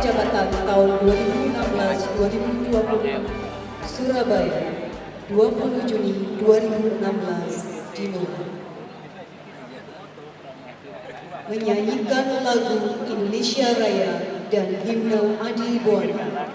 Jabatan tahun 2016-2020 Surabaya 20 Juni 2016 dimulai. Menyanyikan lagu Indonesia Raya dan himne Adi Buwana.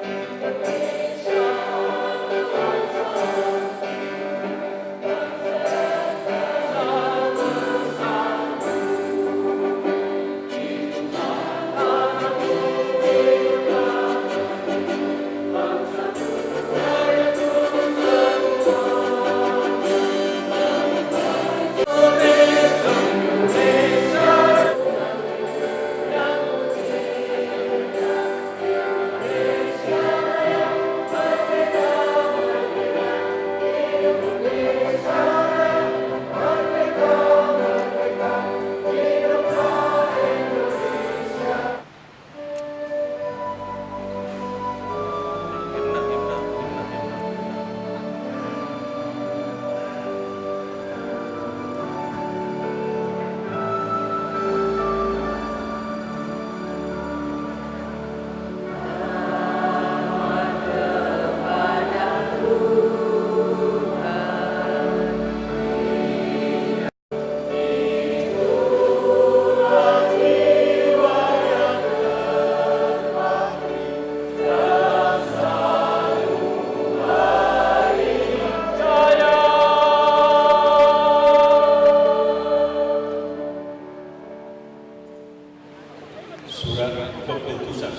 Surat Keputusan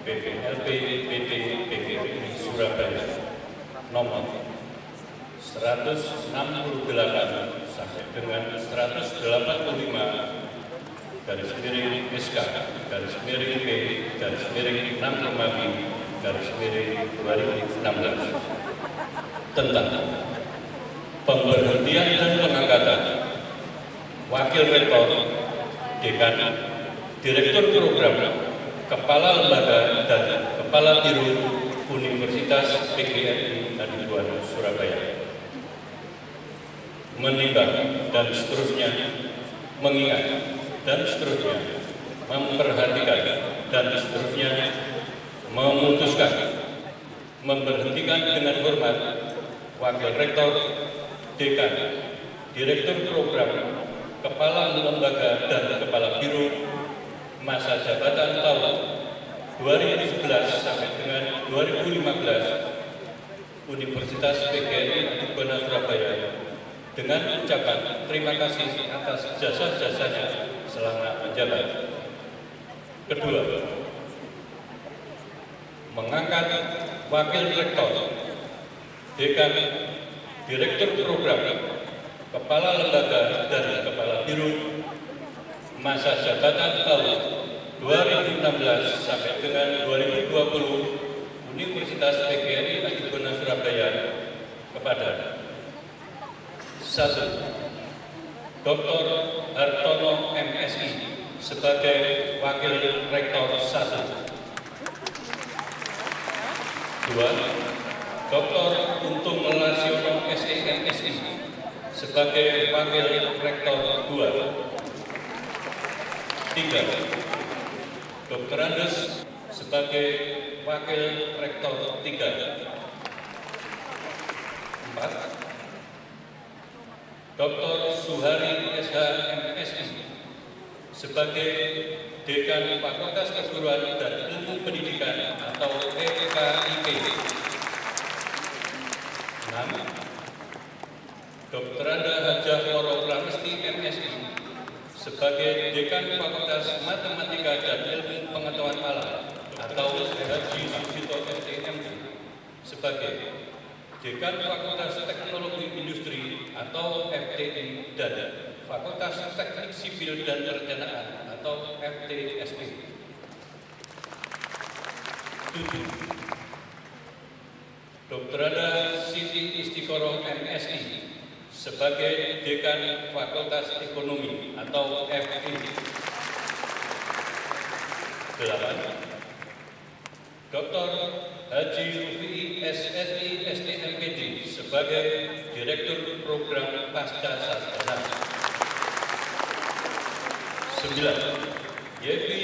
PPLP PT PGRI Surabaya nomor 168 sampai dengan 185 garis miring SK garis miring P garis miring 6 garis miring 2016 tentang pemberhentian dan pengangkatan Wakil Rektor, Dekan, Direktur Program, Kepala Lembaga dan Kepala Biro Universitas PGRI Adi Buwana Surabaya. Menimbang dan seterusnya, mengingat dan seterusnya, memperhatikan dan seterusnya, memutuskan, memberhentikan dengan hormat Wakil Rektor, Dekan, Direktur Program, Kepala Lembaga dan Kepala Biro masa jabatan tahun 2011 sampai dengan 2015 Universitas PGRI Adi Buwana Surabaya dengan ucapan terima kasih atas jasa-jasanya selama menjabat. Kedua, mengangkat Wakil Rektor, Dekan, Direktur Program, Kepala Lembaga dan Kepala Biro masa jabatan tahun 2016 sampai dengan 2020 Universitas PGRI Adi Buwana Surabaya kepada 1. Dr. Hartono MSI sebagai Wakil Rektor 1. 2. Dr. Untung Melasiono SEMSI sebagai Wakil Rektor 2. 3. Dr. Andes sebagai Wakil Rektor 3. 4. Dr. Suhari SHMSI sebagai Dekan Fakultas Keguruan dan Ilmu Pendidikan atau FKIP. 6. Dr. Anda Hajah Loro Pramesti MSI sebagai Dekan Fakultas Matematika dan Ilmu Pengetahuan Alam atau Haji Susito STMJ sebagai Dekan Fakultas Teknologi Industri atau FTI dan Fakultas Teknik Sipil dan Perencanaan atau FTSI. 7. Dr. Anda Siti Istiqoroh MSI sebagai Dekan Fakultas Ekonomi atau FI. 8. Dr. Haji Rufi SSI STMPD sebagai Direktur Program Pasca Sarjana. 9. Yevi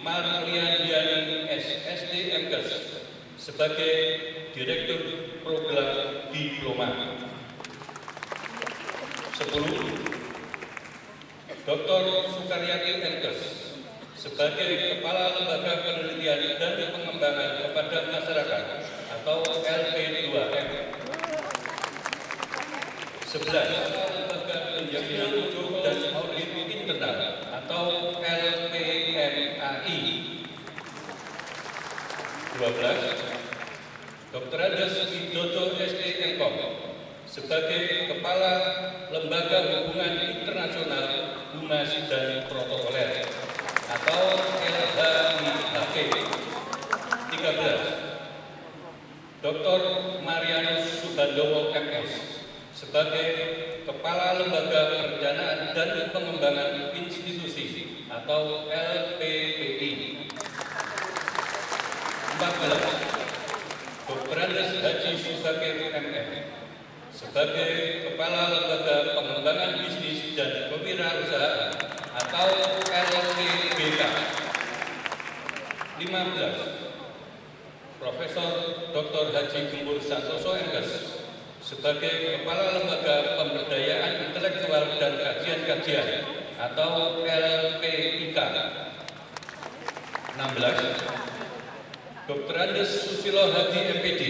Marliandiani S Enkes sebagai Direktur Program Diploma. 10. Dr. Sukaryati Enkes sebagai Kepala Lembaga Penelitian dan Pengembangan kepada Masyarakat atau LP2M. 11. Lembaga Penjaminan Mutu dan Audit Internal atau LPMAI. 12. Dr. Andes Widodo STMKOM sebagai Kepala Lembaga Hubungan Internasional Humas dan Protokoler atau LHIHP. 13. Dr. Marianus Subandowo MS sebagai Kepala Lembaga Perencanaan dan Pengembangan Institusi atau LPPI. 14. Dr. Andes Haji Subakir MM sebagai Kepala Lembaga Pengembangan Bisnis dan Kewirausahaan atau LPBK. 15. Profesor Dr. Haji Gembur Santoso Enkes sebagai Kepala Lembaga Pemberdayaan Intelektual dan Kajian-Kajian atau LPIK. 16. Dr. Andes Susilo Hadi MPD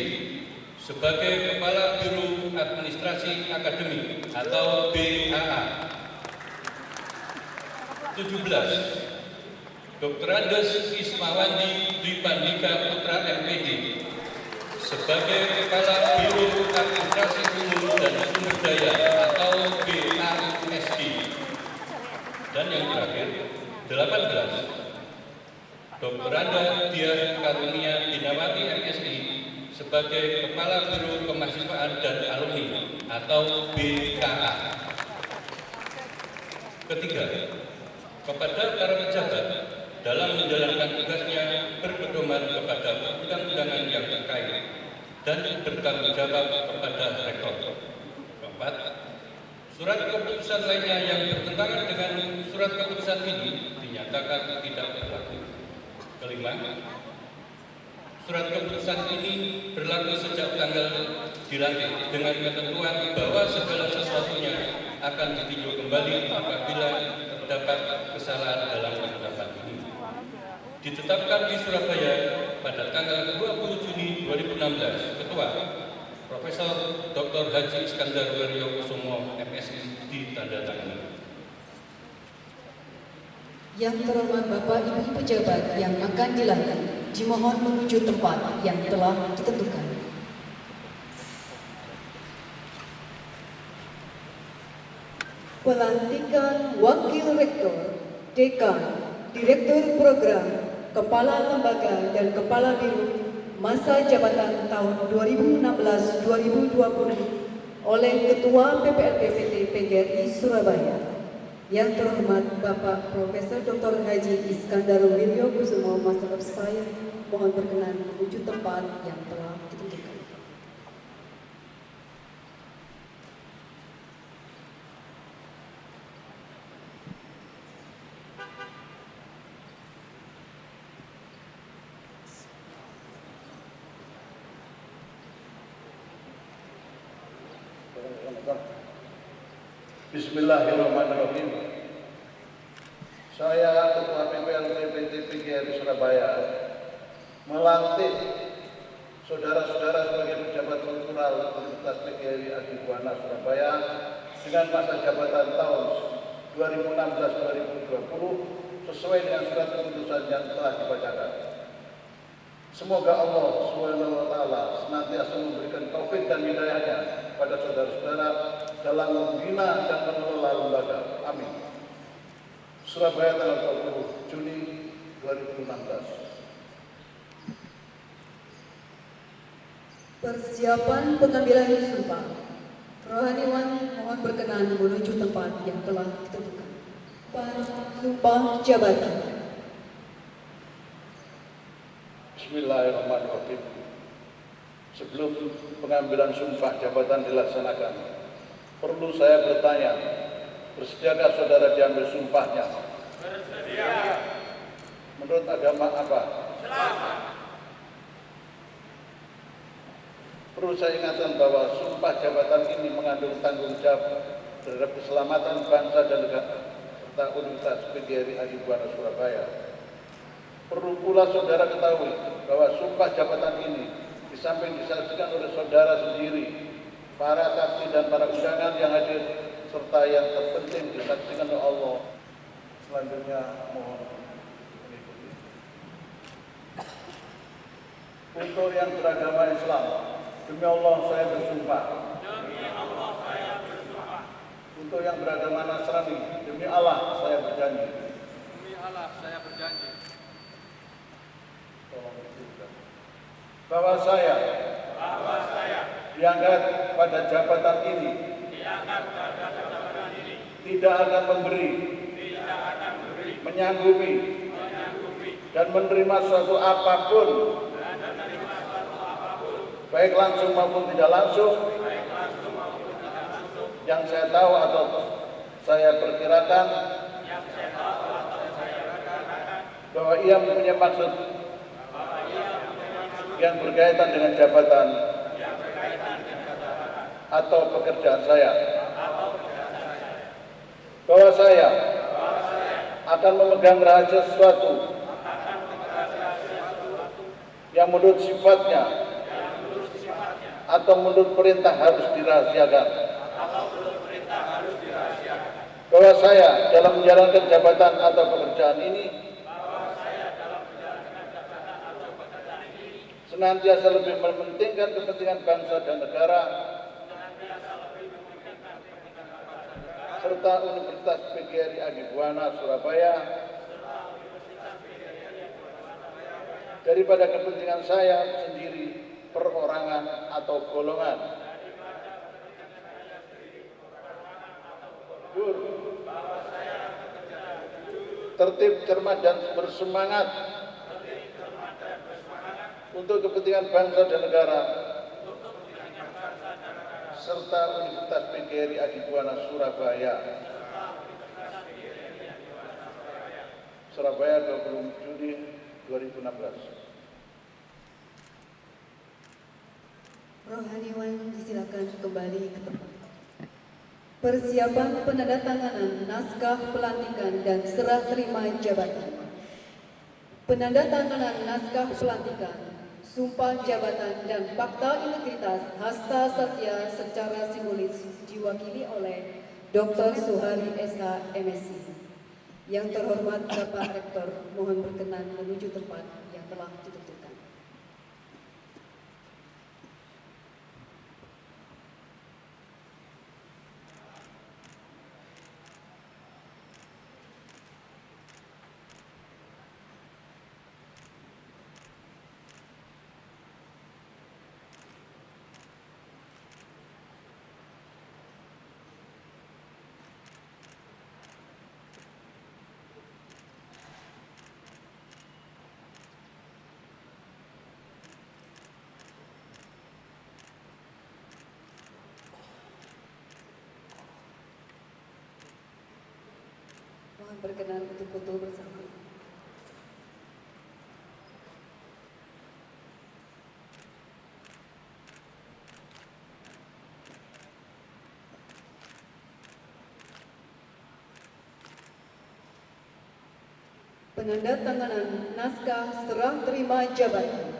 sebagai Kepala Biro Administrasi Akademik atau BAA. 17. Dr. Andes Ismawandi Dwi Pandika Putra MPD sebagai Kepala Biro Administrasi Umum dan Sumber Daya atau BASD. Dan yang terakhir, 18. Dr. Anda Diah Karunia Binawati MSI sebagai Kepala Biro Kemahasiswaan dan Alumni atau BKA. Ketiga, kepada para pejabat dalam menjalankan tugasnya berpedoman kepada undang-undangan yang terkait dan bertanggung jawab kepada rektor. Keempat, surat keputusan lainnya yang bertentangan dengan surat keputusan ini dinyatakan tidak berlaku. Kelima, surat keputusan ini berlaku sejak tanggal dilantik dengan ketentuan bahwa segala sesuatunya akan ditinjau kembali apabila terdapat kesalahan dalam penetapan ini. Ditetapkan di Surabaya pada tanggal 20 Juni 2016, Ketua Profesor Dr. Haji Iskandar Wiryokusumo MSI ditandatangani. Yang terhormat Bapak Ibu pejabat yang akan dilantik, dimohon menuju tempat yang telah ditentukan. Pelantikan Wakil Rektor, Dekan, Direktur Program, Kepala Lembaga dan Kepala Biro masa jabatan tahun 2016-2020 oleh Ketua PPLPPT PGRI Surabaya. Yang terhormat Bapak Profesor Dr. Haji Iskandar Wiryokusumo, Master of Science, mohon berkenan menuju tempat yang telah ditentukan. Bismillahirrahmanirrahim. Saya Ketua PPLPPT PGRI Surabaya melantik saudara-saudara sebagai pejabat struktural Universitas PGRI Adibuana Surabaya dengan masa jabatan tahun 2016-2020 sesuai dengan surat keputusan yang telah dibacakan. Semoga Allah SWT senantiasa memberikan taufik dan hidayahnya pada saudara-saudara dalam membina dan mengelola lembaga. Amin. Surabaya tanggal 20 Juni 2016. Persiapan pengambilan sumpah. Rohaniwan mohon berkenan menuju tempat yang telah ditentukan. Sumpah jabatan. Bismillahirrahmanirrahim. Sebelum pengambilan sumpah jabatan dilaksanakan, perlu saya bertanya, bersediakah saudara diambil sumpahnya? Bersedia. Menurut agama apa? Islam. Perlu saya ingatkan bahwa sumpah jabatan ini mengandung tanggung jawab terhadap keselamatan bangsa dan negara serta Universitas PGRI Adibuana Surabaya. Perlu pula saudara ketahui bahwa sumpah jabatan ini di samping disaksikan oleh saudara sendiri, para saksi dan para undangan yang hadir, serta yang terpenting disaksikan oleh Allah. Selanjutnya mohon mengikuti. Untuk yang beragama Islam, demi Allah saya bersumpah. Untuk yang beragama Nasrani, demi Allah saya berjanji. Bahwa saya diangkat pada jabatan ini tidak akan memberi, menyanggupi, dan menerima suatu apapun, baik langsung maupun tidak langsung, yang saya tahu atau saya perkirakan bahwa ia mempunyai maksud yang berkaitan dengan jabatan atau pekerjaan saya, bahwa saya akan memegang rahasia sesuatu yang menurut sifatnya atau menurut perintah harus dirahasiakan, bahwa saya dalam menjalankan jabatan atau pekerjaan ini senantiasa lebih mementingkan kepentingan bangsa dan negara serta Universitas PGRI Adibuana Surabaya daripada kepentingan saya sendiri, perorangan atau golongan. Jujur, tertib, cermat dan bersemangat untuk kepentingan bangsa dan negara serta Universitas PGRI Adibuana Surabaya. Surabaya 20 Juli 2016. Rohaniwan disilakan kembali ke tempat. Persiapan penandatanganan naskah pelantikan dan serah terima jabatan. Penandatanganan naskah pelantikan, sumpah jabatan dan fakta integritas hasta satya secara simbolis diwakili oleh Dr. Suhari SH MSc. Yang terhormat Bapak Rektor, mohon berkenan menuju tempat yang telah ditentukan. Mohon berkenan untuk foto bersama. Penandatanganan naskah serah terima jabatan.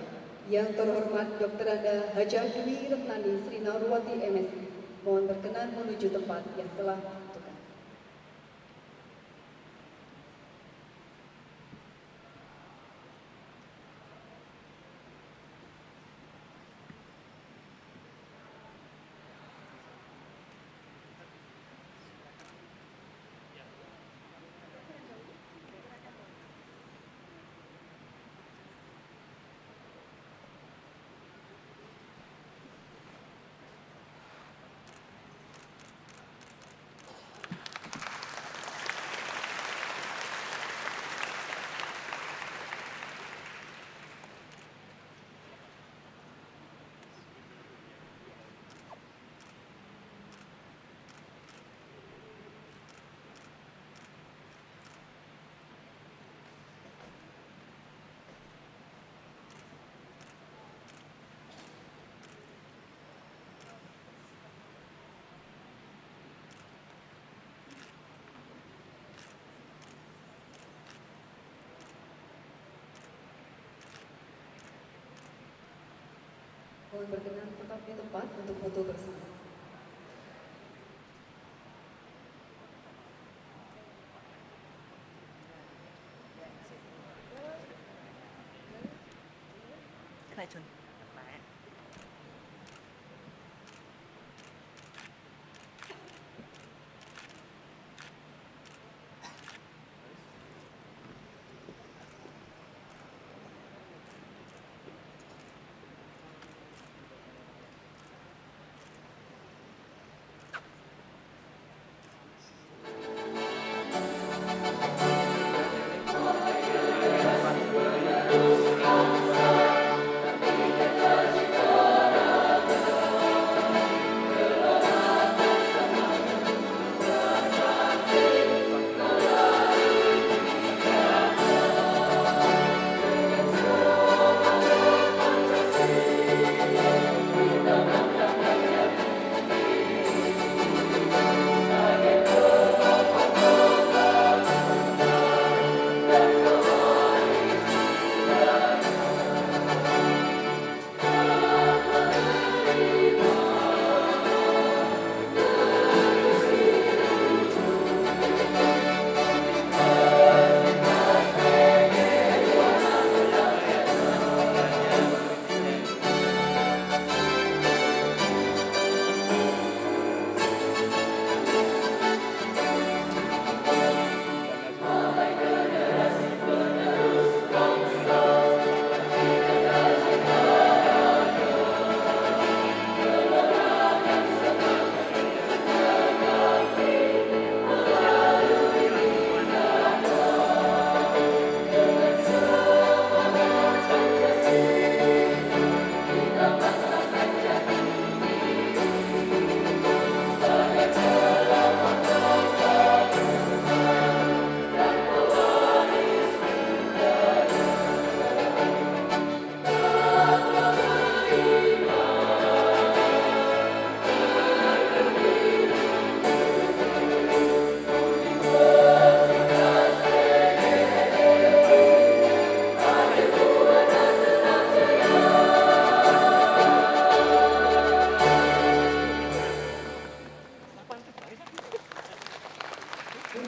Yang terhormat Dr. Anda Hajah Dwi Retnani Sri Narwati MSc, mohon berkenan menuju tempat yang telah ditentukan. Mohon berkenan tetap di tempat untuk foto bersama.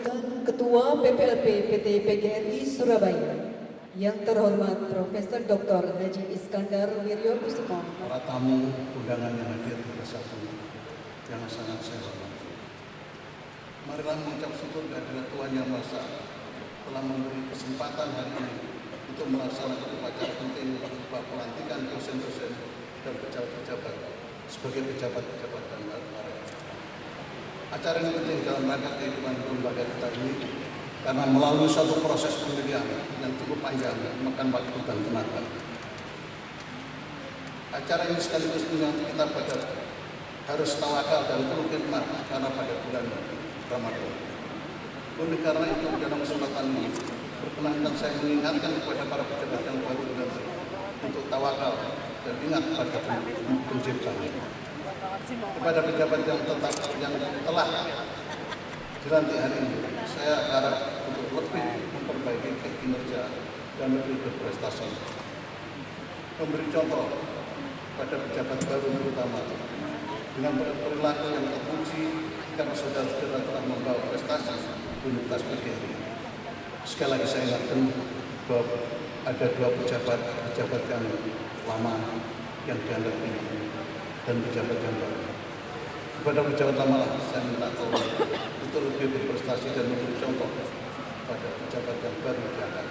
Dan Ketua PPLP PT PGRI Surabaya, yang terhormat Profesor Dr. Haji Iskandar Wiryokusumo. Para tamu undangan yang hadir pada satu yang sangat saya hormati. Marilah mengucap syukur kehadirat Tuhan Yang Maha Esa telah memberi kesempatan hari ini untuk melaksanakan upacara penting berupa pelantikan dosen-dosen dan pejabat-pejabat sebagai pejabat-pejabat dan para. Acara ini penting dalam rangka kehidupan lembaga kita ini karena melalui satu proses pemilihan yang cukup panjang, memakan waktu dan tenaga. Acara ini sekaligus mengingatkan kita pada harus tawakal dan perlu khidmat karena pada bulan Ramadan. Oleh karena itu dalam kesempatan ini perkenankan saya mengingatkan kepada para pejabat yang baru berganti untuk tawakal dan ingat pada pencipta. Kepada pejabat yang telah dilantik hari ini, saya harap untuk lebih memperbaiki kinerja dan lebih berprestasi. Memberi contoh pada pejabat baru terutama dengan perilaku yang terpuji karena saudara-saudara telah membawa prestasi Universitas PGRI. Sekali lagi saya ingatkan bahwa ada dua pejabat yang lama yang dihadapi dan pejabat yang baru. Kepada pejabat lama saya minta tolong untuk lebih berprestasi dan memberi contoh pada pejabat yang baru diangkat.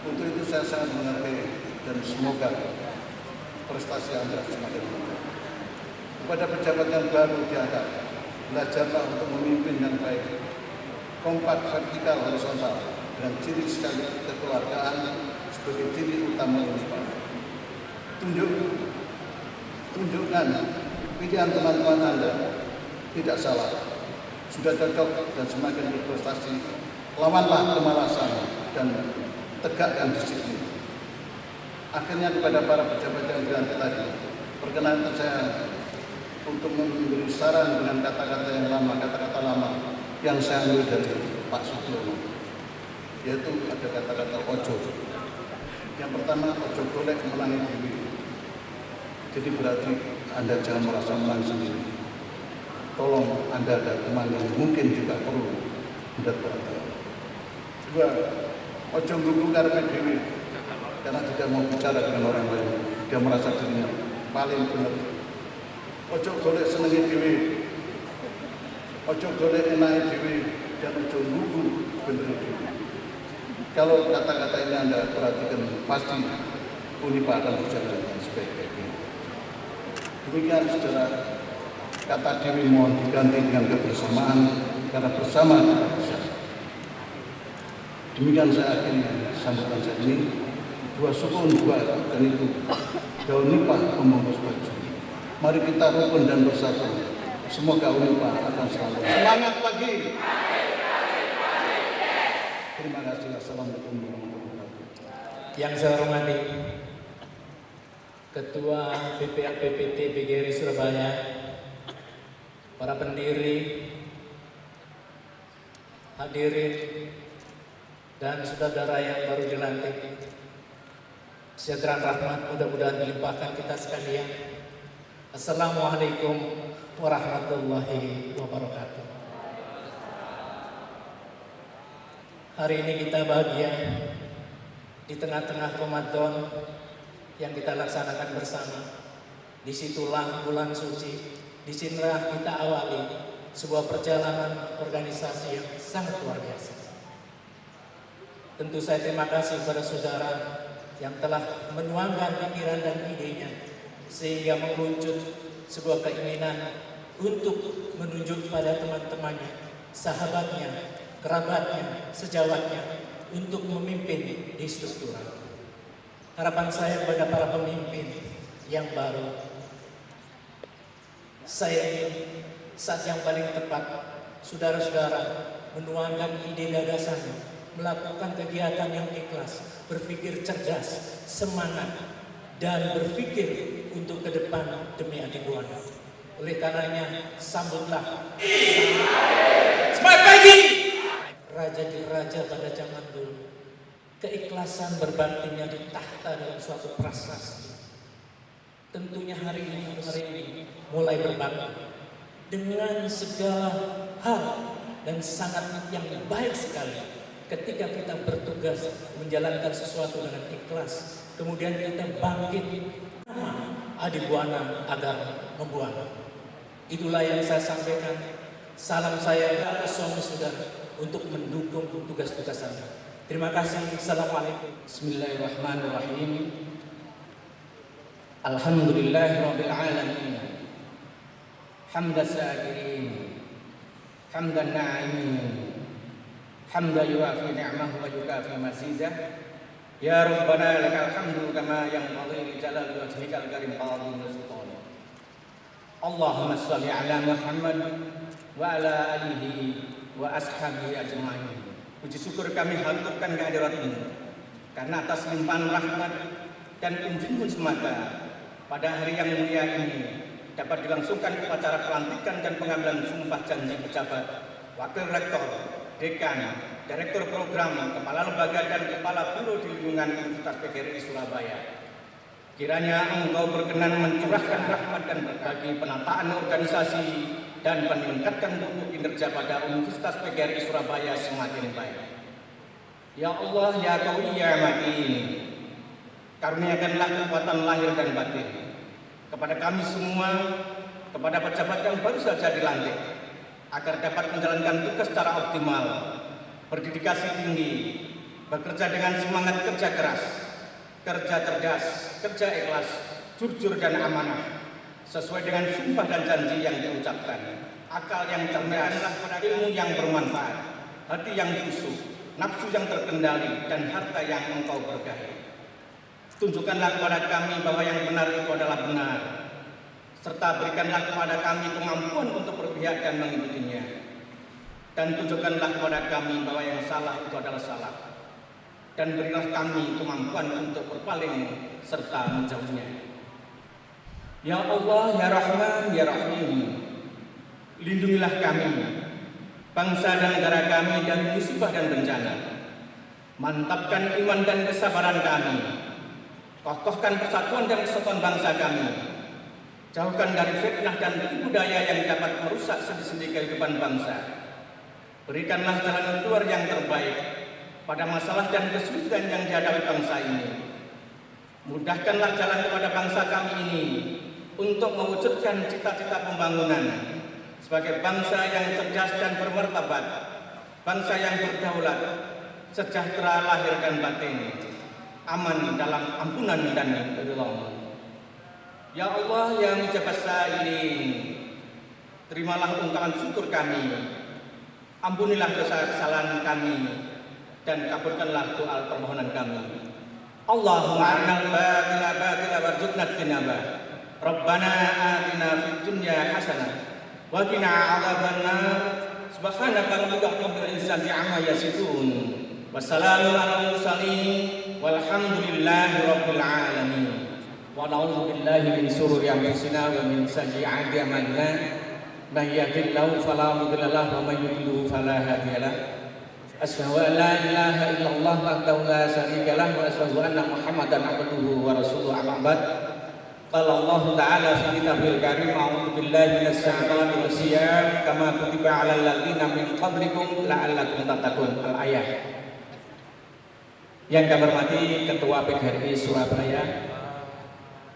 Untuk itu saya sangat menghargai dan semoga prestasi Anda semakin meningkat. Kepada pejabat yang baru diangkat, belajarlah untuk memimpin yang baik, kompak, vertikal, horizontal, dengan ciri sekali kekeluargaan sebagai ciri utama Unpad. Tunjukkan pilihan teman-teman Anda tidak salah, sudah cocok dan semakin berprestasi. Lawanlah kemalasan dan tegakkan disiplin. Akhirnya kepada para pejabat yang dilantik tadi, perkenankan saya untuk memberi saran dengan kata-kata yang lama, kata-kata lama yang saya ambil dari Pak Sugiono, yaitu ada kata-kata ojo. Yang pertama, ojo golek menangi dewi. Jadi berarti Anda jangan merasa menang sendiri. Tolong Anda ada teman yang mungkin juga perlu Anda perhatikan. Dua, ojo nggugu karepe dhewe. Karena tidak mau bicara dengan orang lain, dia merasa dirinya paling benar. Ojo golek senenge dhewe, ojo golek enake dhewe, dan ojo nggugu bener dhewe. Kalau kata-kata ini Anda perhatikan, pasti Unipa akan berjalan dengan sebaik-baiknya. Demikian saudara, kata dewi mohon diganti dengan kebersamaan, karena bersama kita bisa. Demikian saya akhiri sambutan saya ini. Dua sukun, dua dan itu daun nipah membungkus baju. Mari kita rukun dan bersatu. Semoga Unipa akan selalu semangat pagi. Terima kasih. Assalamualaikum warahmatullahi wabarakatuh. Yang saya hormati Ketua BPA PPT PGRI Surabaya, para pendiri, hadirin, dan saudara yang baru dilantik. Kesejahteraan rahmat mudah-mudahan dilimpahkan kita sekalian. Assalamualaikum warahmatullahi wabarakatuh. Hari ini kita bahagia di tengah-tengah Ramadan yang kita laksanakan bersama. Disitulah bulan suci, disinilah kita awali sebuah perjalanan organisasi yang sangat luar biasa. Tentu saya terima kasih kepada saudara yang telah menuangkan pikiran dan idenya sehingga mengerucut sebuah keinginan untuk menunjuk pada teman-temannya, sahabatnya, kerabatnya, sejawatnya untuk memimpin di struktural. Harapan saya kepada para pemimpin yang baru, saya ingin saat yang paling tepat saudara-saudara menuangkan ide gagasannya, melakukan kegiatan yang ikhlas, berpikir cerdas, semangat, dan berpikir untuk ke depan demi adik buana. Oleh karenanya, sambutlah semangat pagi raja di raja pada zaman dulu. Keikhlasan berbaktinya di tahta dalam suatu prasasti. Tentunya hari ini mulai berbakti dengan segala hal dan sangat yang baik sekali. Ketika kita bertugas menjalankan sesuatu dengan ikhlas, kemudian kita bangkit nama adik buana agar membuana. Itulah yang saya sampaikan. Salam saya kepada suami saudara untuk mendukung tugas-tugas Anda. Terima kasih. Assalamualaikum. Bismillahirrahmanirrahim. Alhamdulillahirabbil alamin. Hamdan syakirin, hamdan na'imin, hamdan yuafi ni'amahu wa yukafi mazidah. Ya Rabbana lakal hamdu kama yanbaghi li jalali wajhikal karim qadhim sultan. Allahumma shalli ala Muhammad wa ala alihi wa ashabihi ajma'in. Puji syukur kami haturkan kehadirat-Mu karena atas limpahan rahmat dan kunjung-Mu semata pada hari yang mulia ini dapat dilangsungkan upacara pelantikan dan pengambilan sumpah janji pejabat, wakil rektor, dekan, direktur program, kepala lembaga dan kepala biro di lingkungan Universitas PGRI Surabaya. Kiranya Engkau berkenan mencurahkan rahmat dan berbagi penataan organisasi dan meningkatkan mutu kinerja pada Universitas PGRI Surabaya semakin baik. Ya Allah, ya Qawi, ya Matin, karuniakanlah kekuatan lahir dan batin kepada kami semua, kepada pejabat yang baru saja dilantik, agar dapat menjalankan tugas secara optimal, berdedikasi tinggi, bekerja dengan semangat kerja keras, kerja cerdas, kerja ikhlas, jujur dan amanah, sesuai dengan sumpah dan janji yang diucapkan, akal yang cerdas, ilmu yang bermanfaat, hati yang khusyuk, nafsu yang terkendali, dan harta yang Engkau berkahi. Tunjukkanlah kepada kami bahwa yang benar itu adalah benar, serta berikanlah kepada kami kemampuan untuk berpihak dan mengikutinya. Dan tunjukkanlah kepada kami bahwa yang salah itu adalah salah, dan berilah kami kemampuan untuk berpaling serta menjauhnya. Ya Allah, ya Rahman, ya Rahim, lindungilah kami, bangsa dan negara kami dari musibah dan bencana. Mantapkan iman dan kesabaran kami, kokohkan persatuan dan kesatuan bangsa kami, Jauhkan dari fitnah dan tipu daya yang dapat merusak sendi-sendi kehidupan bangsa. Berikanlah jalan keluar yang terbaik pada masalah dan kesulitan yang dihadapi bangsa ini. Mudahkanlah jalan kepada bangsa kami ini untuk mewujudkan cita-cita pembangunan sebagai bangsa yang cerdas dan bermartabat, bangsa yang berdaulat, sejahtera lahir dan batin, aman dalam ampunan dan ridha. Ya Allah yang Jabat Sa'ilin, terimalah ungkapan syukur kami, ampunilah dosa kesalahan kami, dan kabulkanlah doa permohonan kami. Allahumma arinal batila batila warzuqna ijtinabah. Rabbana atina fid dunya hasanah wa qina adzabannar. Subhanaka rabbika rabbil izzati amma yasifun. Wassalamun alal mursalin walhamdulillahi rabbil alamin. Wa na'udzu billahi min shururi anfusina wa min sayyi'ati a'malina. May yahdihillahu fala mudilla lahu wa may yudlil fala hadiya lahu. Asyhadu an la ilaha illallah wahdahu la syarika lahu wa asyhadu anna Muhammadan abduhu wa rasuluhu amma ba'd. Qala Allah ta'ala fi kitabil karim a'udzu billahi minasy syaithanir rajim kama kutiba 'alal ladzina min qablikum la'allakum tattaqun. Al-ayah. Yang kami hormati Ketua PGRI Surabaya,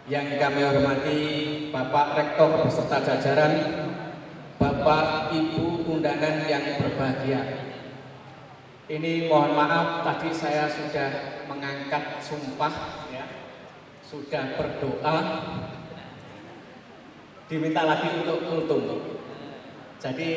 yang kami hormati Bapak Rektor beserta jajaran, Bapak Ibu undangan yang berbahagia. Ini mohon maaf tadi saya sudah mengangkat sumpah ya, sudah berdoa, diminta lagi untuk kultum. Jadi